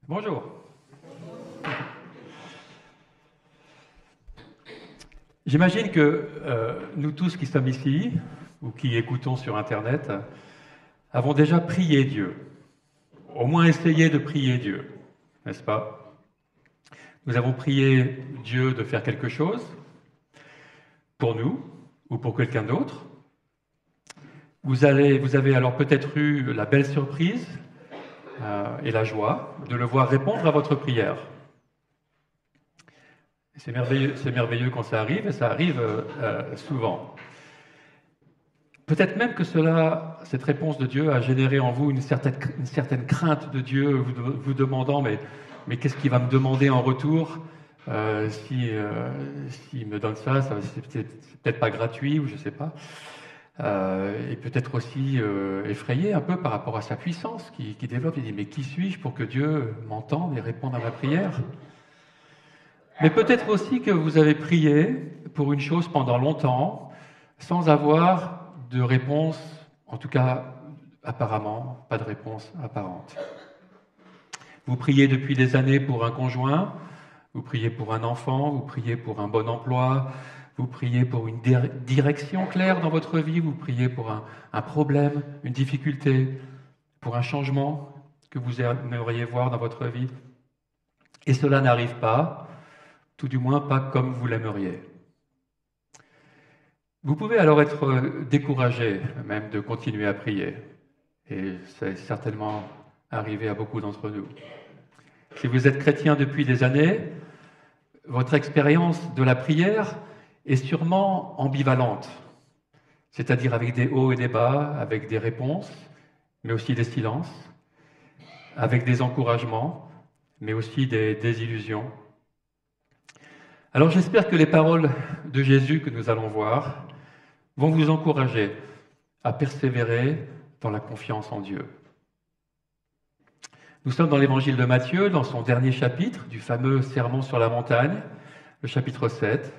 Bonjour. J'imagine que nous tous qui sommes ici, ou qui écoutons sur Internet, avons déjà prié Dieu. Au moins essayé de prier Dieu, n'est-ce pas? Nous avons prié Dieu de faire quelque chose pour nous ou pour quelqu'un d'autre. Vous avez alors peut-être eu la belle surprise et la joie de le voir répondre à votre prière. C'est merveilleux quand ça arrive, et ça arrive souvent. Peut-être même que cette réponse de Dieu a généré en vous une certaine crainte de Dieu, vous demandant mais qu'est-ce qu'il va me demander en retour s'il me donne ça c'est peut-être pas gratuit ou je ne sais pas. Et peut-être aussi effrayé un peu par rapport à sa puissance qui développe. Il dit mais qui suis-je pour que Dieu m'entende et réponde à ma prière? Mais peut-être aussi que vous avez prié pour une chose pendant longtemps sans avoir de réponse, en tout cas apparemment, pas de réponse apparente. Vous priez depuis des années pour un conjoint, vous priez pour un enfant, vous priez pour un bon emploi, vous priez pour une direction claire dans votre vie, vous priez pour un problème, une difficulté, pour un changement que vous aimeriez voir dans votre vie. Et cela n'arrive pas, tout du moins pas comme vous l'aimeriez. Vous pouvez alors être découragé même de continuer à prier. Et c'est certainement arrivé à beaucoup d'entre nous. Si vous êtes chrétien depuis des années, votre expérience de la prière est sûrement ambivalente, c'est-à-dire avec des hauts et des bas, avec des réponses, mais aussi des silences, avec des encouragements, mais aussi des désillusions. Alors j'espère que les paroles de Jésus que nous allons voir vont vous encourager à persévérer dans la confiance en Dieu. Nous sommes dans l'évangile de Matthieu, dans son dernier chapitre, du fameux Sermon sur la montagne, le chapitre 7.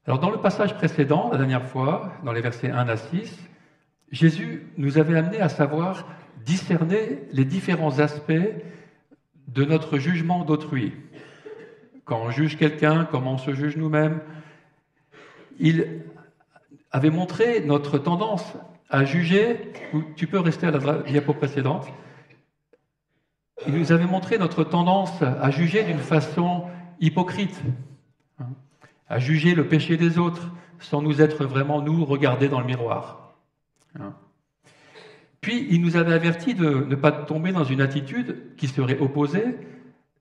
Alors dans le passage précédent, la dernière fois, dans les versets 1 à 6, Jésus nous avait amené à savoir discerner les différents aspects de notre jugement d'autrui. Quand on juge quelqu'un, comment on se juge nous-mêmes. Il avait montré notre tendance à juger, tu peux rester à la diapo précédente, il nous avait montré notre tendance à juger d'une façon hypocrite, à juger le péché des autres sans nous être vraiment, nous, regardés dans le miroir. Puis, il nous avait averti de ne pas tomber dans une attitude qui serait opposée,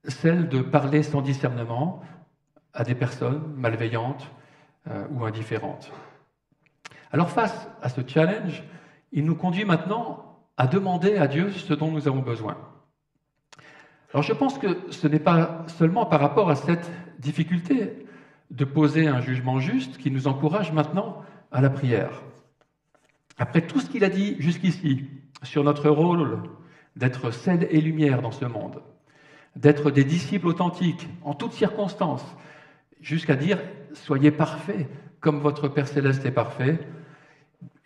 celle de parler sans discernement à des personnes malveillantes ou indifférentes. Alors, face à ce challenge, il nous conduit maintenant à demander à Dieu ce dont nous avons besoin. Alors je pense que ce n'est pas seulement par rapport à cette difficulté de poser un jugement juste qui nous encourage maintenant à la prière. Après tout ce qu'il a dit jusqu'ici sur notre rôle d'être sel et lumière dans ce monde, d'être des disciples authentiques en toutes circonstances, jusqu'à dire « soyez parfaits comme votre Père Céleste est parfait »,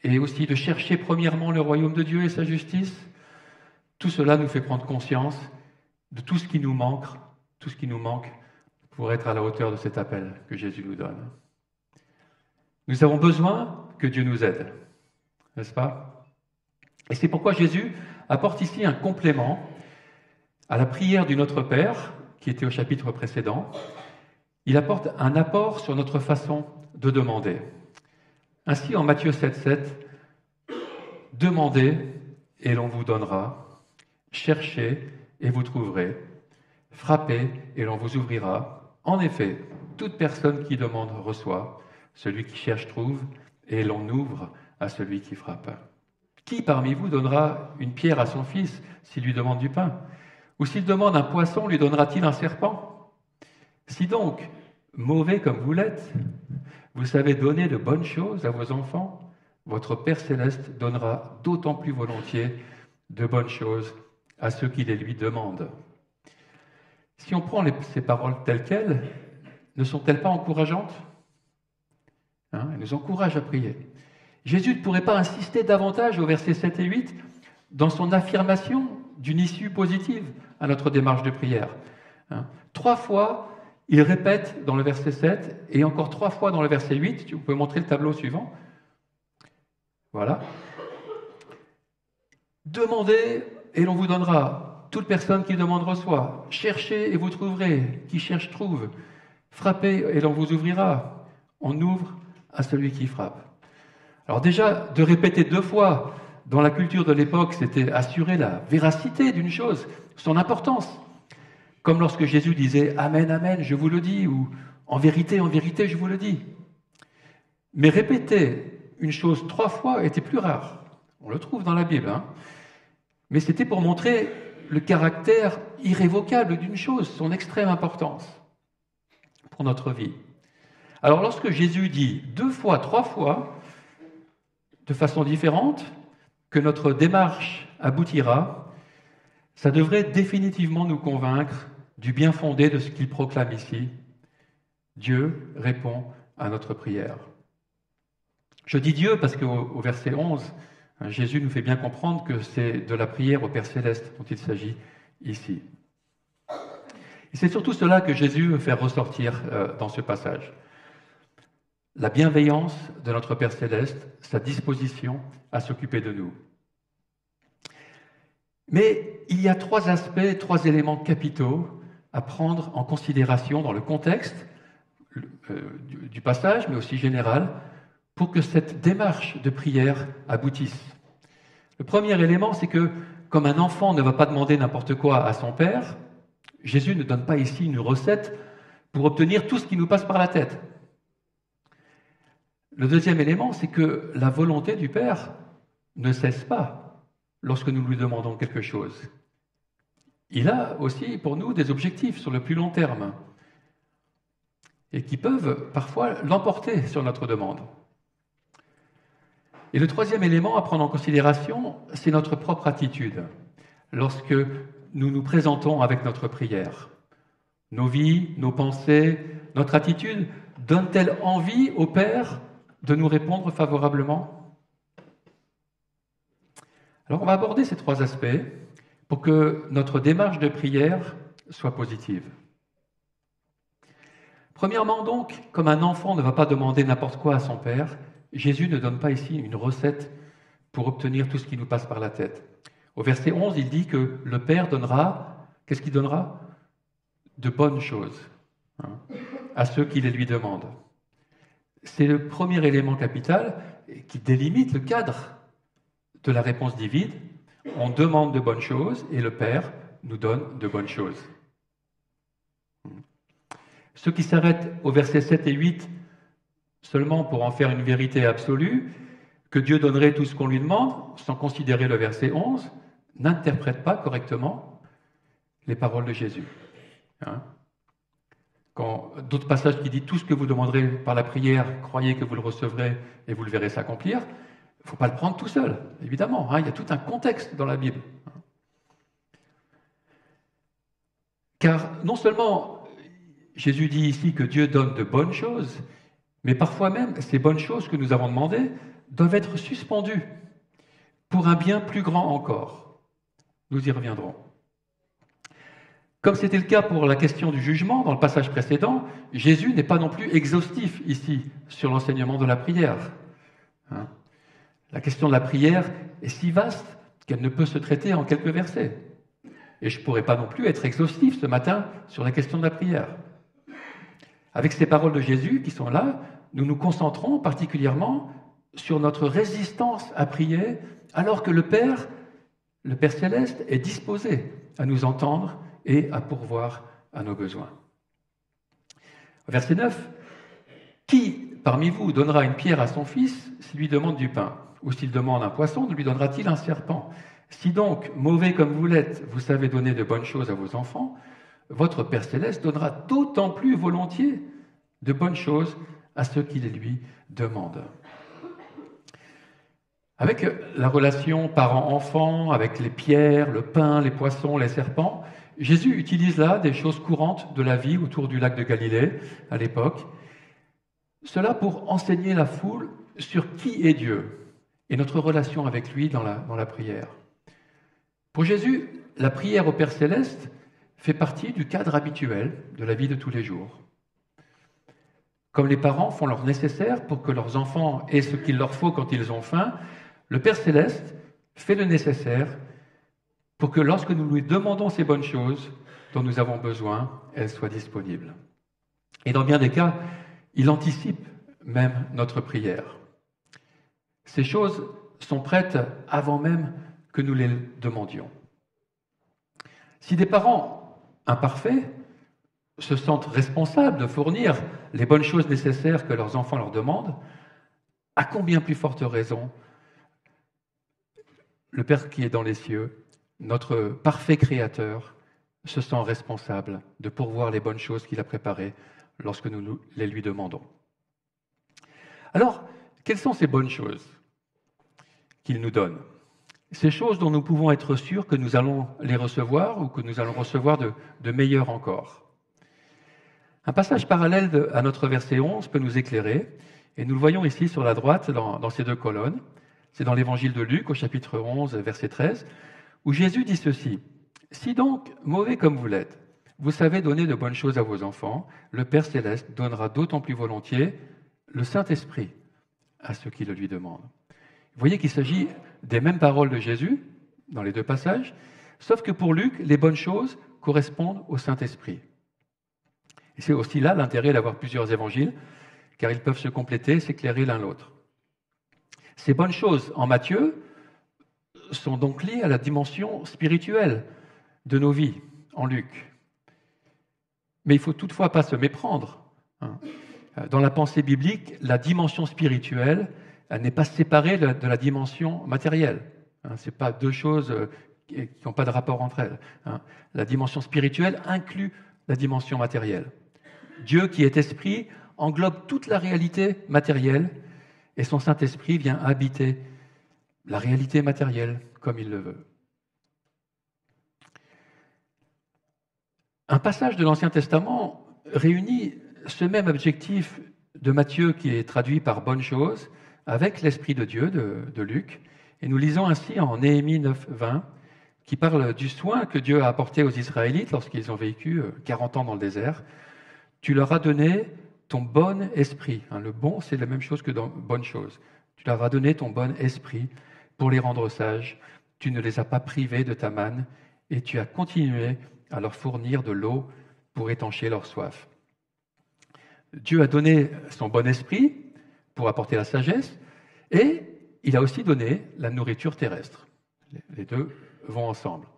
et aussi de chercher premièrement le royaume de Dieu et sa justice, tout cela nous fait prendre conscience de tout ce qui nous manque pour être à la hauteur de cet appel que Jésus nous donne. Nous avons besoin que Dieu nous aide, n'est-ce pas? Et c'est pourquoi Jésus apporte ici un complément à la prière du Notre Père, qui était au chapitre précédent. Il apporte un apport sur notre façon de demander. Ainsi, en Matthieu 7,7, « Demandez et l'on vous donnera, cherchez et vous trouverez, frappez et l'on vous ouvrira. En effet, toute personne qui demande reçoit, celui qui cherche trouve, et l'on ouvre à celui qui frappe. Qui parmi vous donnera une pierre à son fils s'il lui demande du pain? Ou s'il demande un poisson, lui donnera-t-il un serpent? Si donc, mauvais comme vous l'êtes, vous savez donner de bonnes choses à vos enfants, votre Père Céleste donnera d'autant plus volontiers de bonnes choses à ceux qui les lui demandent. » Si on prend ces paroles telles quelles, ne sont-elles pas encourageantes? Elles nous encouragent à prier. Jésus ne pourrait pas insister davantage au versets 7 et 8. dans son affirmation d'une issue positive à notre démarche de prière. 3 fois, il répète dans le verset 7 et encore 3 fois dans le verset 8. Vous pouvez montrer le tableau suivant. Voilà. Demandez et l'on vous donnera. Toute personne qui demande reçoit. Cherchez et vous trouverez. Qui cherche trouve. Frappez et l'on vous ouvrira. On ouvre à celui qui frappe. Alors déjà, de répéter 2 fois dans la culture de l'époque, c'était assurer la véracité d'une chose, son importance. Comme lorsque Jésus disait « Amen, Amen, je vous le dis » ou « En vérité, je vous le dis ». Mais répéter une chose 3 fois était plus rare. On le trouve dans la Bible. Mais c'était pour montrer le caractère irrévocable d'une chose, son extrême importance pour notre vie. Alors lorsque Jésus dit 2 fois, 3 fois, de façon différente, que notre démarche aboutira, ça devrait définitivement nous convaincre du bien fondé de ce qu'il proclame ici. Dieu répond à notre prière. Je dis Dieu parce qu'au verset 11, Jésus nous fait bien comprendre que c'est de la prière au Père Céleste dont il s'agit ici. Et c'est surtout cela que Jésus veut faire ressortir dans ce passage. La bienveillance de notre Père Céleste, sa disposition à s'occuper de nous. Mais il y a 3 aspects, 3 éléments capitaux à prendre en considération dans le contexte du passage, mais aussi général, pour que cette démarche de prière aboutisse. Le premier élément, c'est que, comme un enfant ne va pas demander n'importe quoi à son Père, Jésus ne donne pas ici une recette pour obtenir tout ce qui nous passe par la tête. Le deuxième élément, c'est que la volonté du Père ne cesse pas lorsque nous lui demandons quelque chose. Il a aussi pour nous des objectifs sur le plus long terme et qui peuvent parfois l'emporter sur notre demande. Et le troisième élément à prendre en considération, c'est notre propre attitude lorsque nous nous présentons avec notre prière. Nos vies, nos pensées, notre attitude donnent-elles envie au Père de nous répondre favorablement? Alors on va aborder ces 3 aspects pour que notre démarche de prière soit positive. Premièrement donc, comme un enfant ne va pas demander n'importe quoi à son Père, Jésus ne donne pas ici une recette pour obtenir tout ce qui nous passe par la tête. Au verset 11, il dit que le Père donnera, qu'est-ce qu'il donnera? De bonnes choses à ceux qui les lui demandent. C'est le premier élément capital qui délimite le cadre de la réponse divine. On demande de bonnes choses et le Père nous donne de bonnes choses. Ceux qui s'arrêtent au verset 7 et 8 seulement pour en faire une vérité absolue, que Dieu donnerait tout ce qu'on lui demande, sans considérer le verset 11, n'interprètent pas correctement les paroles de Jésus. Quand d'autres passages qui disent « Tout ce que vous demanderez par la prière, croyez que vous le recevrez et vous le verrez s'accomplir », il ne faut pas le prendre tout seul, évidemment. Il y a tout un contexte dans la Bible. Car non seulement Jésus dit ici que Dieu donne de bonnes choses, mais parfois même ces bonnes choses que nous avons demandées doivent être suspendues pour un bien plus grand encore. Nous y reviendrons. Comme c'était le cas pour la question du jugement dans le passage précédent, Jésus n'est pas non plus exhaustif ici sur l'enseignement de la prière. La question de la prière est si vaste qu'elle ne peut se traiter en quelques versets. Et je ne pourrais pas non plus être exhaustif ce matin sur la question de la prière. Avec ces paroles de Jésus qui sont là, nous nous concentrons particulièrement sur notre résistance à prier alors que le Père Céleste est disposé à nous entendre et à pourvoir à nos besoins. Verset 9. Qui parmi vous donnera une pierre à son fils s'il lui demande du pain? Ou s'il demande un poisson, ne lui donnera-t-il un serpent? Si donc, mauvais comme vous l'êtes, vous savez donner de bonnes choses à vos enfants, votre Père Céleste donnera d'autant plus volontiers de bonnes choses à ceux qui les lui demandent. Avec la relation parent-enfant, avec les pierres, le pain, les poissons, les serpents, Jésus utilise là des choses courantes de la vie autour du lac de Galilée à l'époque. Cela pour enseigner la foule sur qui est Dieu et notre relation avec lui dans la prière. Pour Jésus, la prière au Père Céleste fait partie du cadre habituel de la vie de tous les jours. Comme les parents font leur nécessaire pour que leurs enfants aient ce qu'il leur faut quand ils ont faim, le Père Céleste fait le nécessaire pour que lorsque nous lui demandons ces bonnes choses dont nous avons besoin, elles soient disponibles. Et dans bien des cas, il anticipe même notre prière. Ces choses sont prêtes avant même que nous les demandions. Si des parents imparfaits se sentent responsables de fournir les bonnes choses nécessaires que leurs enfants leur demandent, à combien plus forte raison le Père qui est dans les cieux, notre parfait Créateur, se sent responsable de pourvoir les bonnes choses qu'il a préparées lorsque nous les lui demandons. Alors, quelles sont ces bonnes choses qu'il nous donne? Ces choses dont nous pouvons être sûrs que nous allons les recevoir ou que nous allons recevoir de meilleurs encore. Un passage parallèle à notre verset 11 peut nous éclairer, et nous le voyons ici sur la droite dans ces deux colonnes. C'est dans l'évangile de Luc au chapitre 11, verset 13, où Jésus dit ceci: « Si donc, mauvais comme vous l'êtes, vous savez donner de bonnes choses à vos enfants, le Père Céleste donnera d'autant plus volontiers le Saint-Esprit à ceux qui le lui demandent. » Vous voyez qu'il s'agit des mêmes paroles de Jésus dans les deux passages, sauf que pour Luc, les bonnes choses correspondent au Saint-Esprit. Et c'est aussi là l'intérêt d'avoir plusieurs évangiles, car ils peuvent se compléter, s'éclairer l'un l'autre. Ces bonnes choses en Matthieu sont donc liées à la dimension spirituelle de nos vies en Luc. Mais il ne faut toutefois pas se méprendre. Dans la pensée biblique, la dimension spirituelle, elle n'est pas séparée de la dimension matérielle. Ce n'est pas deux choses qui n'ont pas de rapport entre elles. La dimension spirituelle inclut la dimension matérielle. Dieu qui est esprit englobe toute la réalité matérielle et son Saint-Esprit vient habiter la réalité matérielle comme il le veut. Un passage de l'Ancien Testament réunit ce même objectif de Matthieu qui est traduit par bonne chose avec l'Esprit de Dieu de Luc. Et nous lisons ainsi en Néhémie 9, 20, qui parle du soin que Dieu a apporté aux Israélites lorsqu'ils ont vécu 40 ans dans le désert. Tu leur as donné ton bon esprit. Le bon, c'est la même chose que dans bonne chose. Tu leur as donné ton bon esprit pour les rendre sages. Tu ne les as pas privés de ta manne et tu as continué à leur fournir de l'eau pour étancher leur soif. Dieu a donné son bon esprit pour apporter la sagesse et il a aussi donné la nourriture terrestre. Les deux vont ensemble.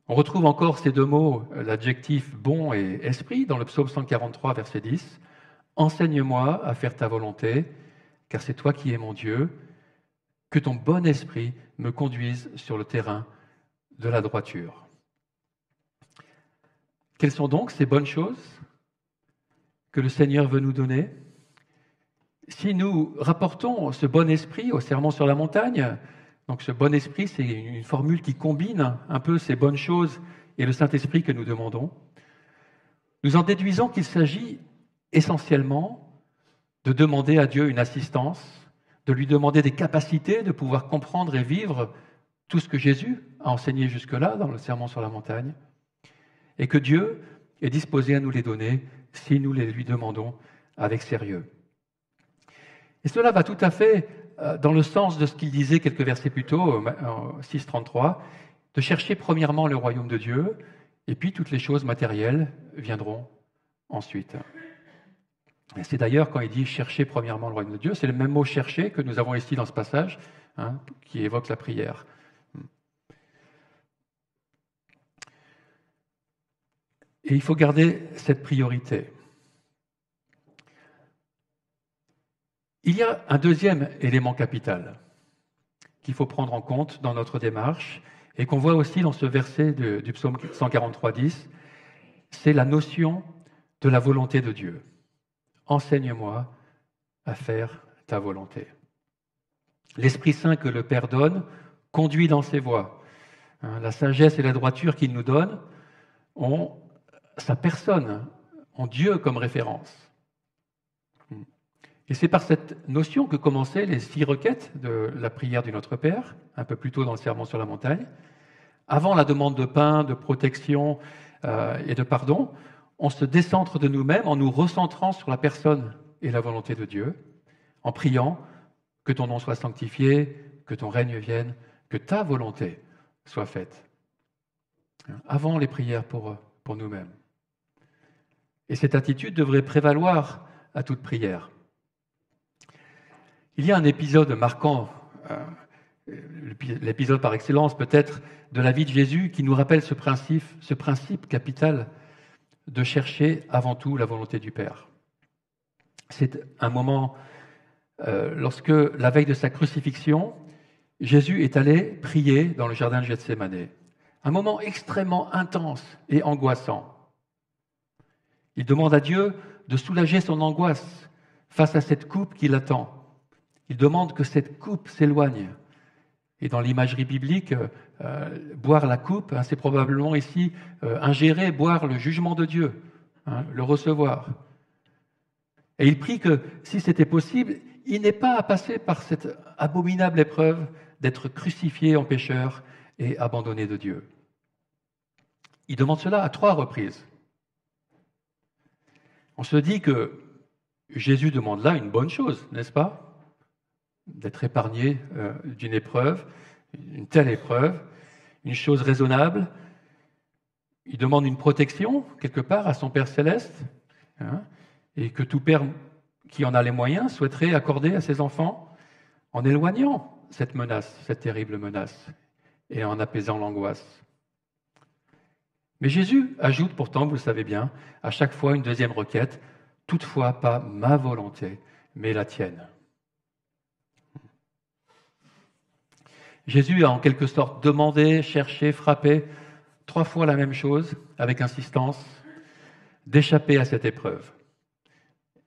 On retrouve encore ces deux mots, l'adjectif bon et esprit, dans le psaume 143, verset 10. « Enseigne-moi à faire ta volonté, car c'est toi qui es mon Dieu. Que ton bon esprit me conduise sur le terrain de la droiture. » Quelles sont donc ces bonnes choses que le Seigneur veut nous donner? Si nous rapportons ce bon esprit au Sermon sur la montagne, donc ce bon esprit, c'est une formule qui combine un peu ces bonnes choses et le Saint-Esprit que nous demandons, nous en déduisons qu'il s'agit essentiellement de demander à Dieu une assistance, de lui demander des capacités de pouvoir comprendre et vivre tout ce que Jésus a enseigné jusque-là dans le Sermon sur la montagne, et que Dieu est disposé à nous les donner si nous les lui demandons avec sérieux. Et cela va tout à fait dans le sens de ce qu'il disait quelques versets plus tôt, 6.33, de chercher premièrement le royaume de Dieu, et puis toutes les choses matérielles viendront ensuite. Et c'est d'ailleurs quand il dit « chercher premièrement le royaume de Dieu », c'est le même mot « chercher » que nous avons ici dans ce passage, qui évoque la prière. Et il faut garder cette priorité. Il y a un deuxième élément capital qu'il faut prendre en compte dans notre démarche et qu'on voit aussi dans ce verset du psaume 143.10, c'est la notion de la volonté de Dieu. Enseigne-moi à faire ta volonté. L'Esprit Saint que le Père donne conduit dans ses voies. La sagesse et la droiture qu'il nous donne ont sa personne, ont Dieu comme référence. Et c'est par cette notion que commençaient les 6 requêtes de la prière du Notre Père, un peu plus tôt dans le Sermon sur la montagne, Avant la demande de pain, de protection et de pardon, on se décentre de nous-mêmes en nous recentrant sur la personne et la volonté de Dieu, en priant que ton nom soit sanctifié, que ton règne vienne, que ta volonté soit faite. Avant les prières pour nous-mêmes. Et cette attitude devrait prévaloir à toute prière. Il y a un épisode marquant, l'épisode par excellence peut-être de la vie de Jésus, qui nous rappelle ce principe capital de chercher avant tout la volonté du Père. C'est un moment, lorsque la veille de sa crucifixion, Jésus est allé prier dans le jardin de Gethsémanée. Un moment extrêmement intense et angoissant. Il demande à Dieu de soulager son angoisse face à cette coupe qui l'attend. Il demande que cette coupe s'éloigne. Et dans l'imagerie biblique, boire la coupe, c'est probablement ici ingérer, boire le jugement de Dieu, le recevoir. Et il prie que, si c'était possible, il n'ait pas à passer par cette abominable épreuve d'être crucifié en pécheur et abandonné de Dieu. Il demande cela à 3 reprises. On se dit que Jésus demande là une bonne chose, n'est-ce pas? D'être épargné d'une épreuve, une telle épreuve, une chose raisonnable. Il demande une protection, quelque part, à son Père céleste, et que tout père qui en a les moyens souhaiterait accorder à ses enfants en éloignant cette menace, cette terrible menace, et en apaisant l'angoisse. Mais Jésus ajoute pourtant, vous le savez bien, à chaque fois une deuxième requête, « Toutefois pas ma volonté, mais la tienne ». Jésus a en quelque sorte demandé, cherché, frappé 3 fois la même chose, avec insistance, d'échapper à cette épreuve.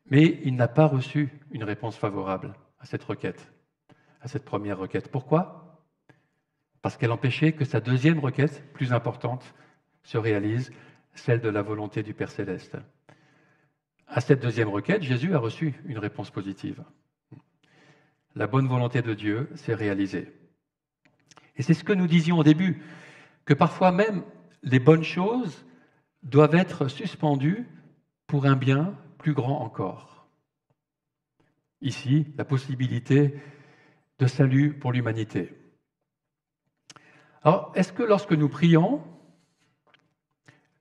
Mais il n'a pas reçu une réponse favorable à cette requête, à cette première requête. Pourquoi? Parce qu'elle empêchait que sa deuxième requête, plus importante, se réalise, celle de la volonté du Père céleste. À cette deuxième requête, Jésus a reçu une réponse positive. La bonne volonté de Dieu s'est réalisée. Et c'est ce que nous disions au début, que parfois même les bonnes choses doivent être suspendues pour un bien plus grand encore. Ici, la possibilité de salut pour l'humanité. Alors, est-ce que lorsque nous prions,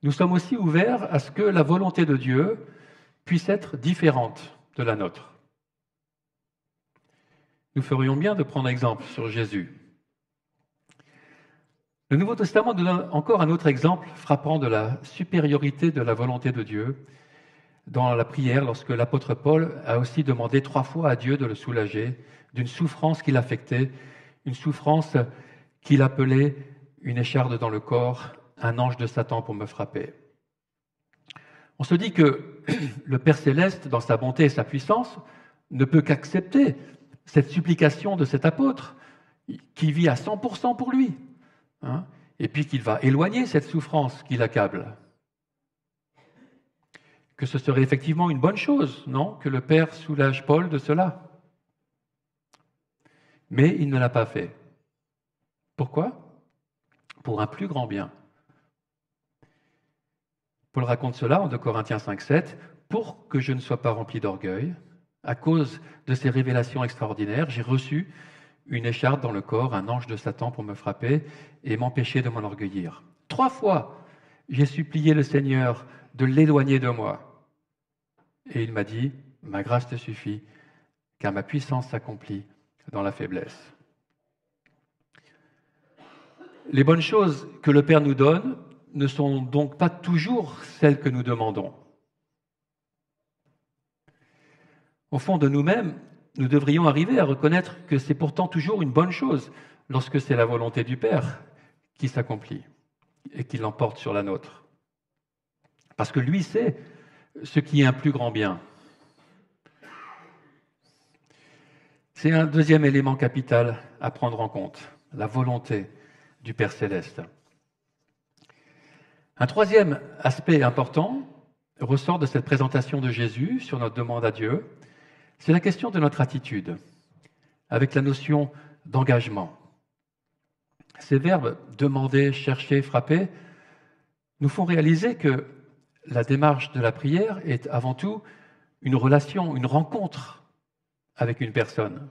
nous sommes aussi ouverts à ce que la volonté de Dieu puisse être différente de la nôtre? Nous ferions bien de prendre exemple sur Jésus. Le Nouveau Testament donne encore un autre exemple frappant de la supériorité de la volonté de Dieu dans la prière, lorsque l'apôtre Paul a aussi demandé 3 fois à Dieu de le soulager d'une souffrance qui l'affectait, une souffrance qu'il appelait une écharde dans le corps, un ange de Satan pour me frapper. On se dit que le Père céleste, dans sa bonté et sa puissance, ne peut qu'accepter cette supplication de cet apôtre qui vit à 100% pour lui, et puis qu'il va éloigner cette souffrance qui l'accable. Que ce serait effectivement une bonne chose, non? Que le Père soulage Paul de cela. Mais il ne l'a pas fait. Pourquoi? Pour un plus grand bien. Paul raconte cela en 2 Corinthiens 5,7. « Pour que je ne sois pas rempli d'orgueil, à cause de ces révélations extraordinaires, j'ai reçu une écharde dans le corps, un ange de Satan pour me frapper et m'empêcher de m'enorgueillir. 3 fois, j'ai supplié le Seigneur de l'éloigner de moi. Et il m'a dit, ma grâce te suffit, car ma puissance s'accomplit dans la faiblesse. » Les bonnes choses que le Père nous donne ne sont donc pas toujours celles que nous demandons. Au fond de nous-mêmes, nous devrions arriver à reconnaître que c'est pourtant toujours une bonne chose lorsque c'est la volonté du Père qui s'accomplit et qui l'emporte sur la nôtre. Parce que lui sait ce qui est un plus grand bien. C'est un deuxième élément capital à prendre en compte, la volonté du Père céleste. Un troisième aspect important ressort de cette présentation de Jésus sur notre demande à Dieu, c'est la question de notre attitude, avec la notion d'engagement. Ces verbes demander, chercher, frapper nous font réaliser que la démarche de la prière est avant tout une relation, une rencontre avec une personne.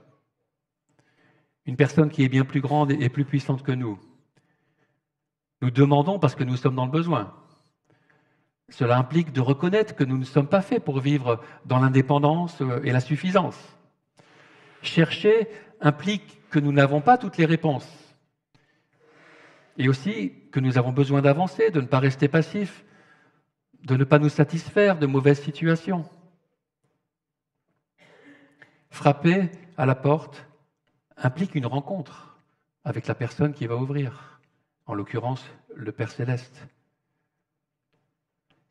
Une personne qui est bien plus grande et plus puissante que nous. Nous demandons parce que nous sommes dans le besoin. Cela implique de reconnaître que nous ne sommes pas faits pour vivre dans l'indépendance et la suffisance. Chercher implique que nous n'avons pas toutes les réponses. Et aussi que nous avons besoin d'avancer, de ne pas rester passifs, de ne pas nous satisfaire de mauvaises situations. Frapper à la porte implique une rencontre avec la personne qui va ouvrir, en l'occurrence le Père Céleste.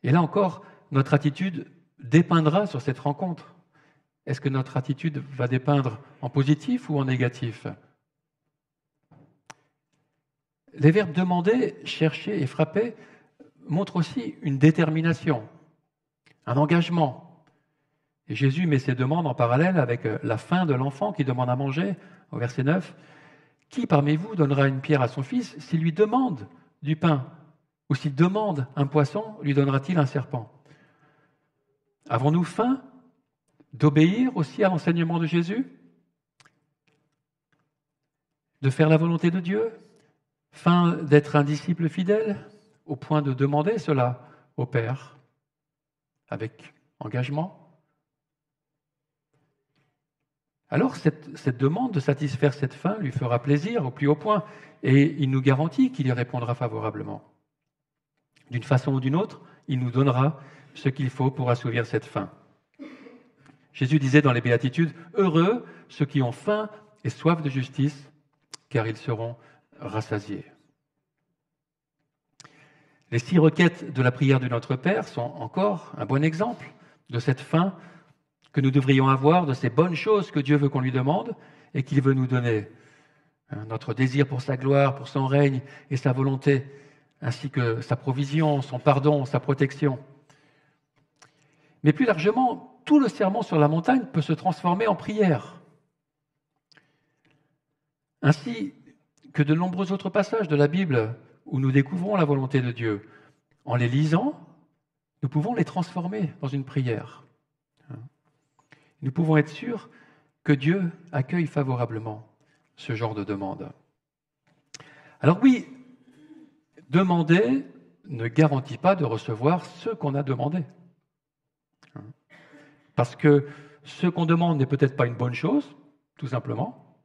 Et là encore, notre attitude dépeindra sur cette rencontre. Est-ce que notre attitude va dépeindre en positif ou en négatif ? Les verbes demander, chercher et frapper montrent aussi une détermination, un engagement. Et Jésus met ces demandes en parallèle avec la faim de l'enfant qui demande à manger, au verset 9. « Qui parmi vous donnera une pierre à son fils s'il lui demande du pain ? Ou s'il demande un poisson, lui donnera-t-il un serpent ?» Avons-nous faim d'obéir aussi à l'enseignement de Jésus ? De faire la volonté de Dieu ? Faim d'être un disciple fidèle, au point de demander cela au Père, avec engagement ? Alors cette demande de satisfaire cette faim lui fera plaisir au plus haut point, et il nous garantit qu'il y répondra favorablement. D'une façon ou d'une autre, il nous donnera ce qu'il faut pour assouvir cette faim. Jésus disait dans les Béatitudes, « Heureux ceux qui ont faim et soif de justice, car ils seront rassasiés. » Les 6 requêtes de la prière du Notre Père sont encore un bon exemple de cette faim que nous devrions avoir, de ces bonnes choses que Dieu veut qu'on lui demande et qu'il veut nous donner. Notre désir pour sa gloire, pour son règne et sa volonté, ainsi que sa provision, son pardon, sa protection. Mais plus largement, tout le sermon sur la montagne peut se transformer en prière. Ainsi que de nombreux autres passages de la Bible où nous découvrons la volonté de Dieu. En les lisant, nous pouvons les transformer dans une prière. Nous pouvons être sûrs que Dieu accueille favorablement ce genre de demande. Alors oui, demander ne garantit pas de recevoir ce qu'on a demandé. Parce que ce qu'on demande n'est peut-être pas une bonne chose, tout simplement,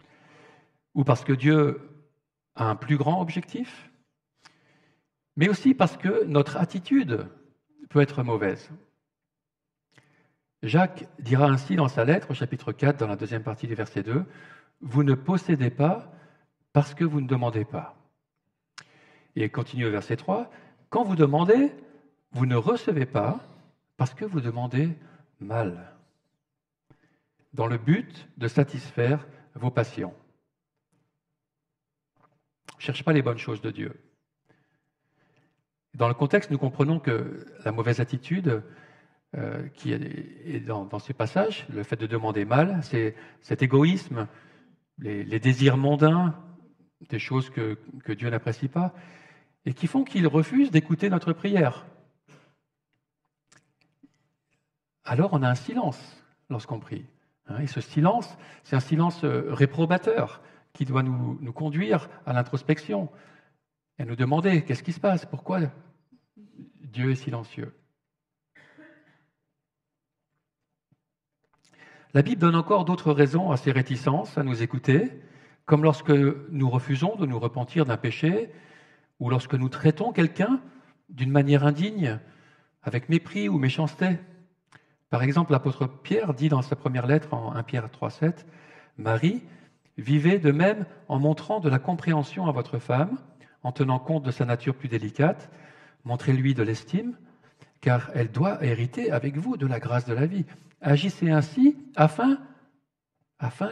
ou parce que Dieu a un plus grand objectif, mais aussi parce que notre attitude peut être mauvaise. Jacques dira ainsi dans sa lettre, au chapitre 4, dans la deuxième partie du verset 2, « Vous ne possédez pas parce que vous ne demandez pas. » Et il continue au verset 3, « Quand vous demandez, vous ne recevez pas parce que vous demandez mal, dans le but de satisfaire vos passions. » Ne cherche pas les bonnes choses de Dieu. Dans le contexte, nous comprenons que la mauvaise attitude qui est dans ces passages, le fait de demander mal, c'est cet égoïsme, les désirs mondains, des choses que Dieu n'apprécie pas, et qui font qu'il refuse d'écouter notre prière. Alors on a un silence lorsqu'on prie. Et ce silence, c'est un silence réprobateur qui doit nous conduire à l'introspection et nous demander qu'est-ce qui se passe, pourquoi Dieu est silencieux. La Bible donne encore d'autres raisons à ces réticences à nous écouter, comme lorsque nous refusons de nous repentir d'un péché ou lorsque nous traitons quelqu'un d'une manière indigne, avec mépris ou méchanceté. Par exemple, l'apôtre Pierre dit dans sa première lettre en 1 Pierre 3,7 « Marie, vivez de même en montrant de la compréhension à votre femme, en tenant compte de sa nature plus délicate, montrez-lui de l'estime, car elle doit hériter avec vous de la grâce de la vie. Agissez ainsi afin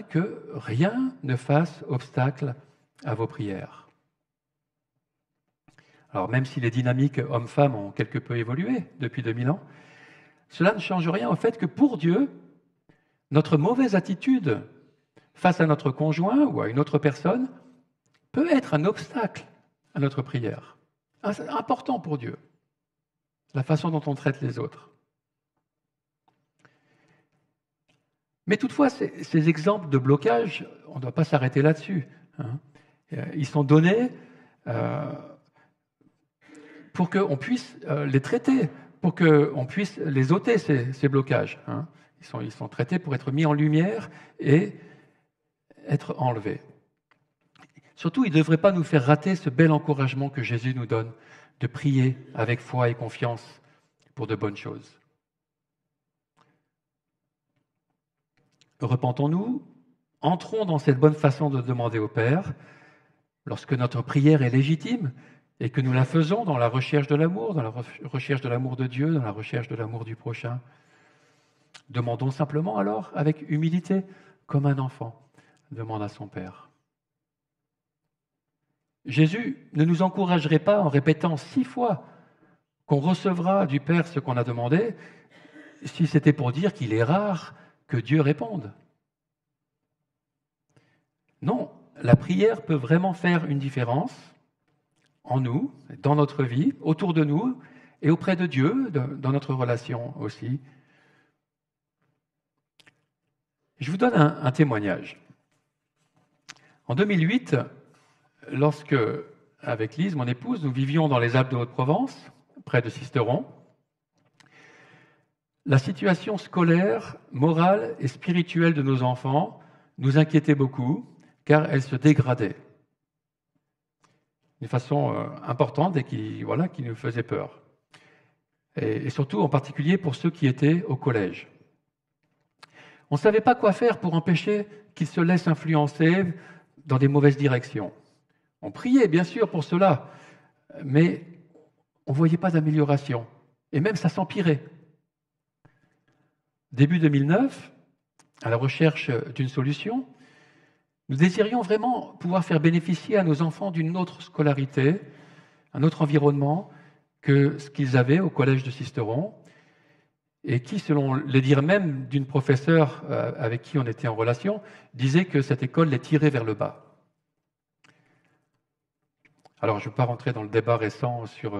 que rien ne fasse obstacle à vos prières. » Alors même si les dynamiques hommes-femmes ont quelque peu évolué depuis 2000 ans, cela ne change rien au fait que pour Dieu, notre mauvaise attitude face à notre conjoint ou à une autre personne peut être un obstacle à notre prière. C'est important pour Dieu, la façon dont on traite les autres. Mais toutefois, ces exemples de blocage, on ne doit pas s'arrêter là-dessus. Ils sont donnés pour qu'on puisse les traiter, pour qu'on puisse les ôter, ces blocages. Ils sont traités pour être mis en lumière et être enlevés. Surtout, ils ne devraient pas nous faire rater ce bel encouragement que Jésus nous donne de prier avec foi et confiance pour de bonnes choses. Repentons-nous, entrons dans cette bonne façon de demander au Père, lorsque notre prière est légitime et que nous la faisons dans la recherche de l'amour, dans la recherche de l'amour de Dieu, dans la recherche de l'amour du prochain. Demandons simplement alors, avec humilité, comme un enfant demande à son Père. Jésus ne nous encouragerait pas en répétant 6 fois qu'on recevra du Père ce qu'on a demandé, si c'était pour dire qu'il est rare que Dieu réponde. Non, la prière peut vraiment faire une différence en nous, dans notre vie, autour de nous et auprès de Dieu, dans notre relation aussi. Je vous donne un témoignage. En 2008, lorsque, avec Lise, mon épouse, nous vivions dans les Alpes de Haute-Provence, près de Sisteron, la situation scolaire, morale et spirituelle de nos enfants nous inquiétait beaucoup, car elle se dégradait d'une façon importante et qui nous faisait peur. Et surtout, en particulier, pour ceux qui étaient au collège. On ne savait pas quoi faire pour empêcher qu'ils se laissent influencer dans des mauvaises directions. On priait, bien sûr, pour cela, mais on ne voyait pas d'amélioration. Et même, ça s'empirait. Début 2009, à la recherche d'une solution, nous désirions vraiment pouvoir faire bénéficier à nos enfants d'une autre scolarité, un autre environnement que ce qu'ils avaient au collège de Sisteron, et qui, selon les dires même d'une professeure avec qui on était en relation, disait que cette école les tirait vers le bas. Alors, je ne vais pas rentrer dans le débat récent sur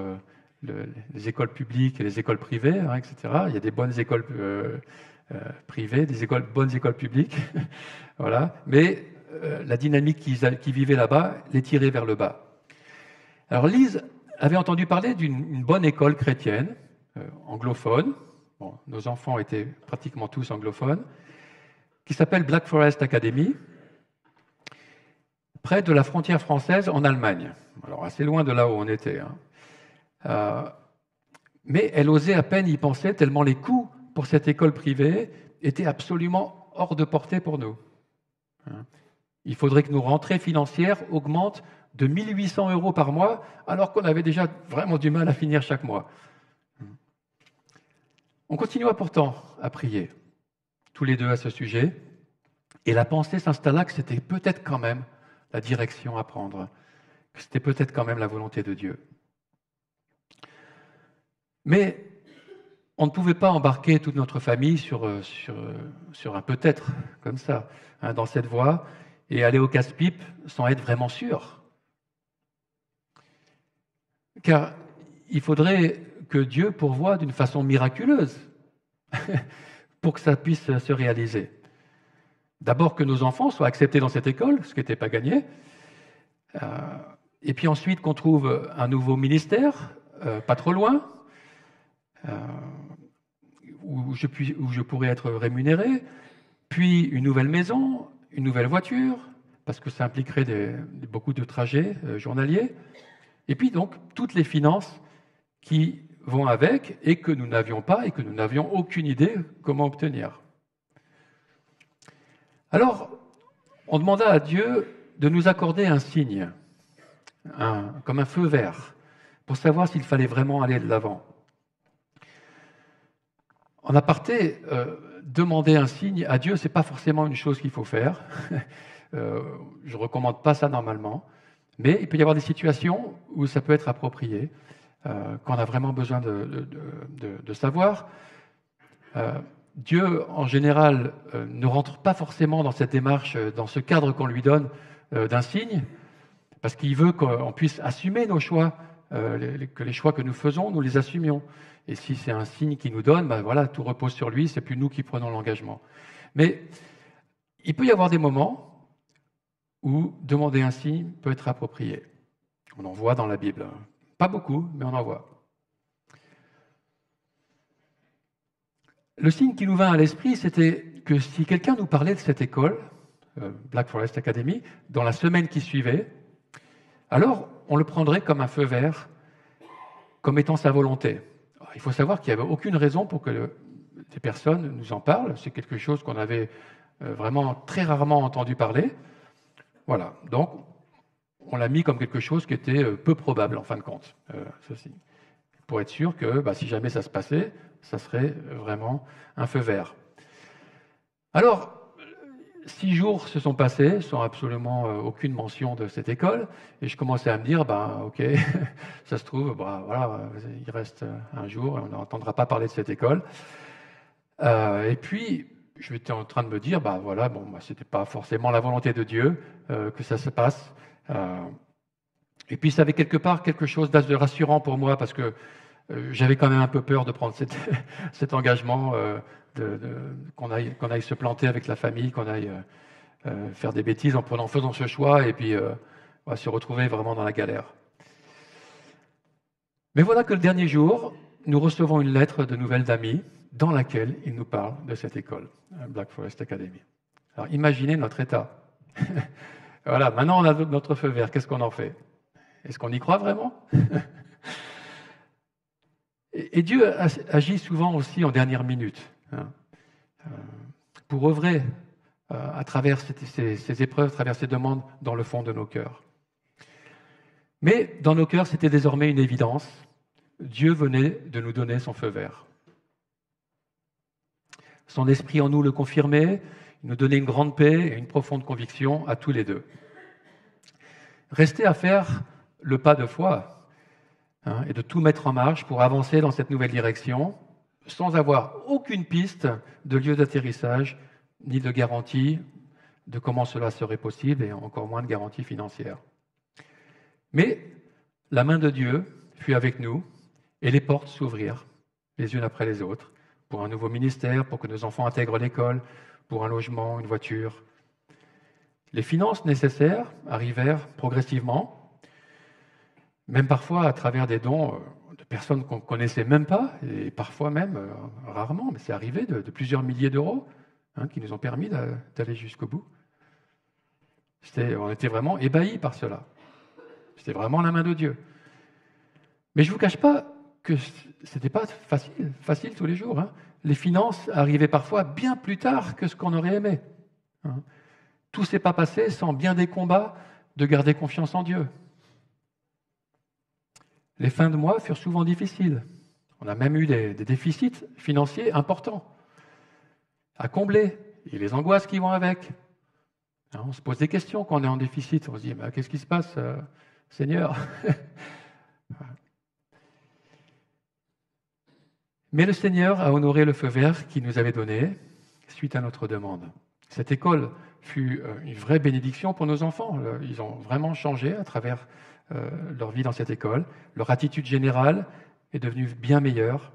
les écoles publiques et les écoles privées, etc. Il y a des bonnes écoles privées, bonnes écoles publiques, voilà. Mais la dynamique qui vivait là-bas les tirait vers le bas. Alors, Lise avait entendu parler d'une bonne école chrétienne, anglophone. Bon, nos enfants étaient pratiquement tous anglophones, qui s'appelle Black Forest Academy, près de la frontière française en Allemagne. Alors, assez loin de là où on était. Mais elle osait à peine y penser, tellement les coûts pour cette école privée étaient absolument hors de portée pour nous. Il faudrait que nos rentrées financières augmentent de 1 800 € par mois, alors qu'on avait déjà vraiment du mal à finir chaque mois. On continua pourtant à prier, tous les deux à ce sujet, et la pensée s'installa que c'était peut-être quand même la direction à prendre, que c'était peut-être quand même la volonté de Dieu. Mais on ne pouvait pas embarquer toute notre famille sur un peut-être, comme ça, dans cette voie, et aller au casse-pipe sans être vraiment sûr. Car il faudrait que Dieu pourvoie d'une façon miraculeuse pour que ça puisse se réaliser. D'abord que nos enfants soient acceptés dans cette école, ce qui n'était pas gagné, et puis ensuite qu'on trouve un nouveau ministère, pas trop loin, où je pourrais être rémunéré, puis une nouvelle maison, une nouvelle voiture, parce que ça impliquerait beaucoup de trajets journaliers, et puis donc toutes les finances qui vont avec et que nous n'avions pas et que nous n'avions aucune idée comment obtenir. Alors, on demanda à Dieu de nous accorder un signe, comme un feu vert, pour savoir s'il fallait vraiment aller de l'avant. En aparté, demander un signe à Dieu, ce n'est pas forcément une chose qu'il faut faire. Je ne recommande pas ça normalement. Mais il peut y avoir des situations où ça peut être approprié, quand on a vraiment besoin de savoir. Dieu, en général, ne rentre pas forcément dans cette démarche, dans ce cadre qu'on lui donne d'un signe, Parce qu'il veut qu'on puisse assumer nos choix, que les choix que nous faisons, nous les assumions. Et si c'est un signe qu'il nous donne, ben voilà, tout repose sur lui, c'est plus nous qui prenons l'engagement. Mais il peut y avoir des moments où demander un signe peut être approprié. On en voit dans la Bible. Pas beaucoup, mais on en voit. Le signe qui nous vint à l'esprit, c'était que si quelqu'un nous parlait de cette école, Black Forest Academy, dans la semaine qui suivait, alors on le prendrait comme un feu vert, comme étant sa volonté. Alors, il faut savoir qu'il n'y avait aucune raison pour que des personnes nous en parlent. C'est quelque chose qu'on avait vraiment très rarement entendu parler. Voilà, donc on l'a mis comme quelque chose qui était peu probable en fin de compte, ceci. Pour être sûr que si jamais ça se passait, ça serait vraiment un feu vert. Alors, 6 jours se sont passés sans absolument aucune mention de cette école, et je commençais à me dire, ok, ça se trouve, voilà, il reste un jour et on n'entendra pas parler de cette école. Et puis, j'étais en train de me dire, c'était pas forcément la volonté de Dieu que ça se passe. Et puis, ça avait quelque part quelque chose d'assez rassurant pour moi, parce que j'avais quand même un peu peur de prendre cet engagement, qu'on aille se planter avec la famille, qu'on aille faire des bêtises en faisant ce choix, et puis se retrouver vraiment dans la galère. Mais voilà que le dernier jour, nous recevons une lettre de nouvelles d'amis dans laquelle il nous parle de cette école, Black Forest Academy. Alors imaginez notre état. Voilà, maintenant on a notre feu vert, qu'est-ce qu'on en fait? Est-ce qu'on y croit vraiment? Et Dieu agit souvent aussi en dernière minute, pour œuvrer à travers ces épreuves, à travers ces demandes dans le fond de nos cœurs. Mais dans nos cœurs, c'était désormais une évidence. Dieu venait de nous donner son feu vert. Son esprit en nous le confirmait, il nous donnait une grande paix et une profonde conviction à tous les deux. Restait à faire le pas de foi, et de tout mettre en marche pour avancer dans cette nouvelle direction, sans avoir aucune piste de lieu d'atterrissage, ni de garantie de comment cela serait possible, et encore moins de garantie financière. Mais la main de Dieu fut avec nous, et les portes s'ouvrirent, les unes après les autres, pour un nouveau ministère, pour que nos enfants intègrent l'école, pour un logement, une voiture. Les finances nécessaires arrivèrent progressivement, même parfois à travers des dons de personnes qu'on ne connaissait même pas, et parfois même, rarement, mais c'est arrivé, de plusieurs milliers d'euros, qui nous ont permis d'aller jusqu'au bout. On était vraiment ébahis par cela. C'était vraiment la main de Dieu. Mais je ne vous cache pas que ce n'était pas facile tous les jours. Les finances arrivaient parfois bien plus tard que ce qu'on aurait aimé. Tout ne s'est pas passé sans bien des combats de garder confiance en Dieu. Les fins de mois furent souvent difficiles. On a même eu des déficits financiers importants à combler, et les angoisses qui vont avec. On se pose des questions quand on est en déficit. On se dit, qu'est-ce qui se passe, Seigneur? Mais le Seigneur a honoré le feu vert qu'il nous avait donné suite à notre demande. Cette école fut une vraie bénédiction pour nos enfants. Ils ont vraiment changé à travers leur vie dans cette école. Leur attitude générale est devenue bien meilleure.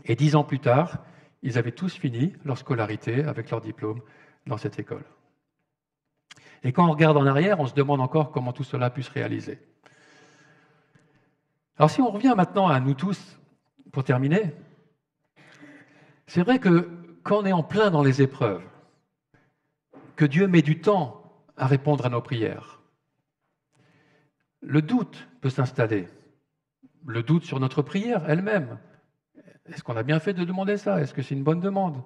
Et 10 ans plus tard, ils avaient tous fini leur scolarité avec leur diplôme dans cette école. Et quand on regarde en arrière, on se demande encore comment tout cela puisse se réaliser. Alors si on revient maintenant à nous tous, pour terminer, c'est vrai que quand on est en plein dans les épreuves, que Dieu met du temps à répondre à nos prières, le doute peut s'installer. Le doute sur notre prière elle-même. Est-ce qu'on a bien fait de demander ça? Est-ce que c'est une bonne demande?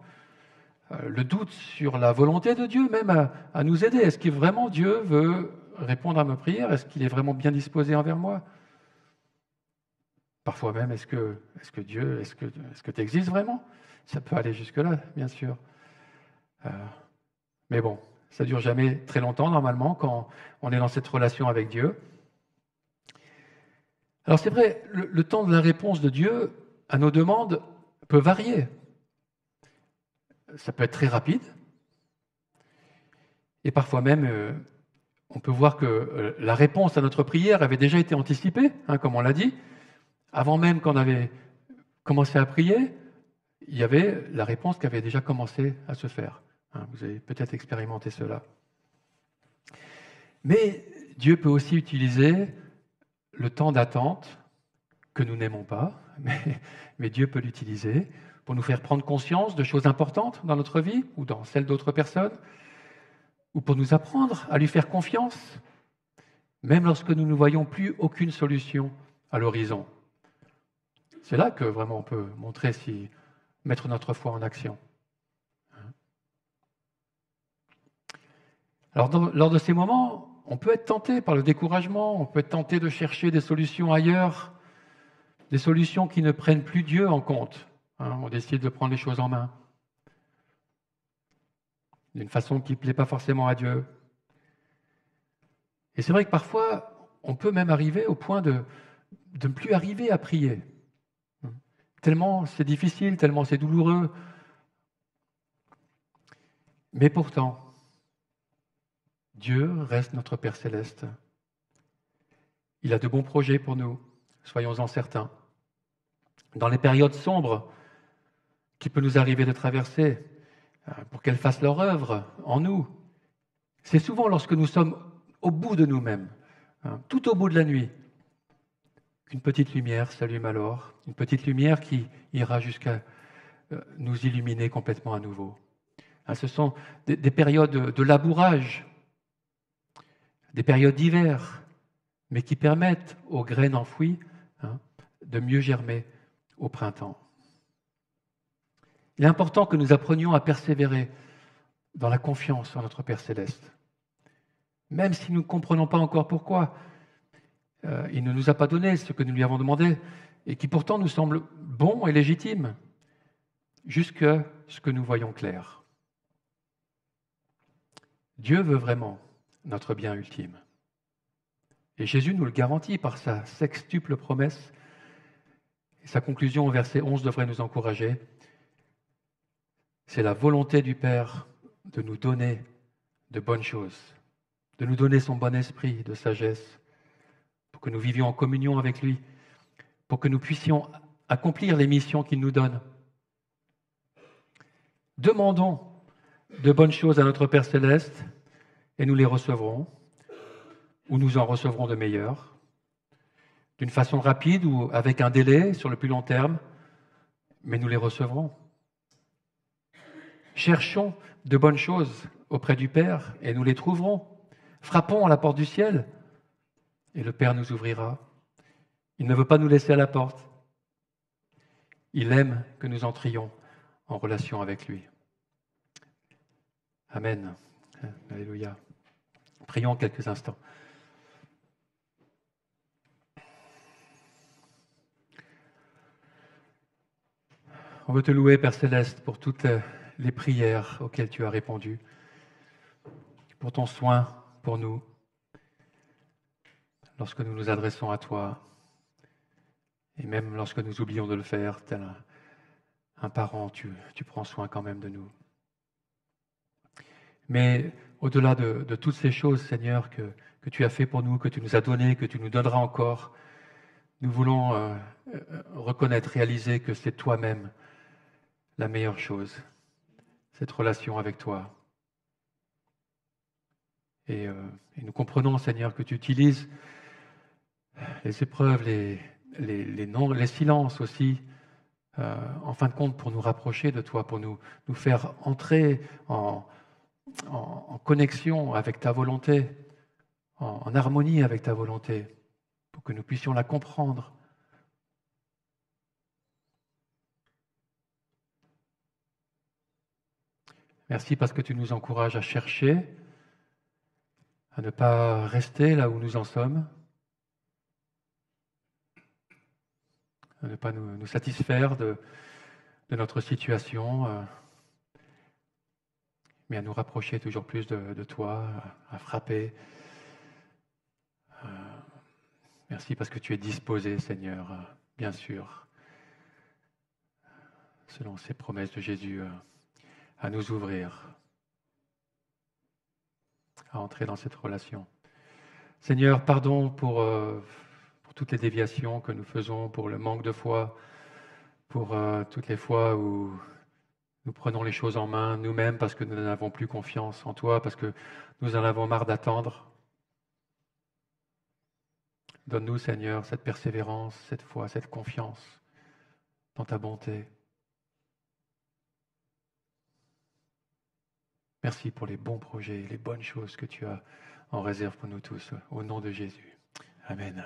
Le doute sur la volonté de Dieu même à nous aider. Est-ce que vraiment Dieu veut répondre à mes prières? Est-ce qu'il est vraiment bien disposé envers moi? Parfois même, est-ce que Dieu, est-ce que tu existes vraiment? Ça peut aller jusque-là, bien sûr. Mais bon, ça ne dure jamais très longtemps, normalement, quand on est dans cette relation avec Dieu. Alors c'est vrai, le temps de la réponse de Dieu à nos demandes peut varier. Ça peut être très rapide, et parfois même on peut voir que la réponse à notre prière avait déjà été anticipée, comme on l'a dit. Avant même qu'on avait commencé à prier, il y avait la réponse qui avait déjà commencé à se faire. Vous avez peut-être expérimenté cela. Mais Dieu peut aussi utiliser le temps d'attente que nous n'aimons pas, mais Dieu peut l'utiliser pour nous faire prendre conscience de choses importantes dans notre vie ou dans celle d'autres personnes, ou pour nous apprendre à lui faire confiance, même lorsque nous ne voyons plus aucune solution à l'horizon. C'est là que vraiment on peut montrer mettre notre foi en action. Alors, lors de ces moments, on peut être tenté par le découragement, on peut être tenté de chercher des solutions ailleurs, des solutions qui ne prennent plus Dieu en compte. On décide de prendre les choses en main, d'une façon qui ne plaît pas forcément à Dieu. Et c'est vrai que parfois, on peut même arriver au point de ne plus arriver à prier. Tellement c'est difficile, tellement c'est douloureux. Mais pourtant, Dieu reste notre Père céleste. Il a de bons projets pour nous, soyons-en certains. Dans les périodes sombres qui peut nous arriver de traverser, pour qu'elles fassent leur œuvre en nous, c'est souvent lorsque nous sommes au bout de nous-mêmes, tout au bout de la nuit, qu'une petite lumière s'allume alors, une petite lumière qui ira jusqu'à nous illuminer complètement à nouveau. Ce sont des périodes de labourage, des périodes d'hiver, mais qui permettent aux graines enfouies de mieux germer au printemps. Il est important que nous apprenions à persévérer dans la confiance en notre Père céleste. Même si nous ne comprenons pas encore pourquoi, il ne nous a pas donné ce que nous lui avons demandé, et qui pourtant nous semble bon et légitime, jusqu'à ce que nous voyons clair. Dieu veut vraiment notre bien ultime. Et Jésus nous le garantit par sa sextuple promesse. Et sa conclusion au verset 11 devrait nous encourager. C'est la volonté du Père de nous donner de bonnes choses, de nous donner son bon esprit de sagesse, pour que nous vivions en communion avec lui, pour que nous puissions accomplir les missions qu'il nous donne. Demandons de bonnes choses à notre Père céleste et nous les recevrons, ou nous en recevrons de meilleures, d'une façon rapide ou avec un délai sur le plus long terme, mais nous les recevrons. Cherchons de bonnes choses auprès du Père et nous les trouverons. Frappons à la porte du ciel et le Père nous ouvrira. Il ne veut pas nous laisser à la porte. Il aime que nous entrions en relation avec lui. Amen. Alléluia. Prions quelques instants. On veut te louer, Père Céleste, pour toutes les prières auxquelles tu as répondu, pour ton soin pour nous, lorsque nous nous adressons à toi, et même lorsque nous oublions de le faire, tel un parent, tu prends soin quand même de nous. Mais au-delà de toutes ces choses, Seigneur, que tu as fait pour nous, que tu nous as donné, que tu nous donneras encore, nous voulons reconnaître, réaliser que c'est toi-même la meilleure chose, cette relation avec toi. Et nous comprenons, Seigneur, que tu utilises les épreuves, les silences aussi, en fin de compte, pour nous rapprocher de toi, pour nous faire entrer en connexion avec ta volonté, en harmonie avec ta volonté, pour que nous puissions la comprendre. Merci parce que tu nous encourages à chercher, à ne pas rester là où nous en sommes, à ne pas nous satisfaire de notre situation, mais à nous rapprocher toujours plus de toi, à frapper. Merci parce que tu es disposé, Seigneur, bien sûr, selon ces promesses de Jésus, à nous ouvrir, à entrer dans cette relation. Seigneur, pardon pour toutes les déviations que nous faisons, pour le manque de foi, pour toutes les fois où nous prenons les choses en main nous-mêmes parce que nous n'avons plus confiance en toi, parce que nous en avons marre d'attendre. Donne-nous, Seigneur, cette persévérance, cette foi, cette confiance dans ta bonté. Merci pour les bons projets, les bonnes choses que tu as en réserve pour nous tous. Au nom de Jésus. Amen.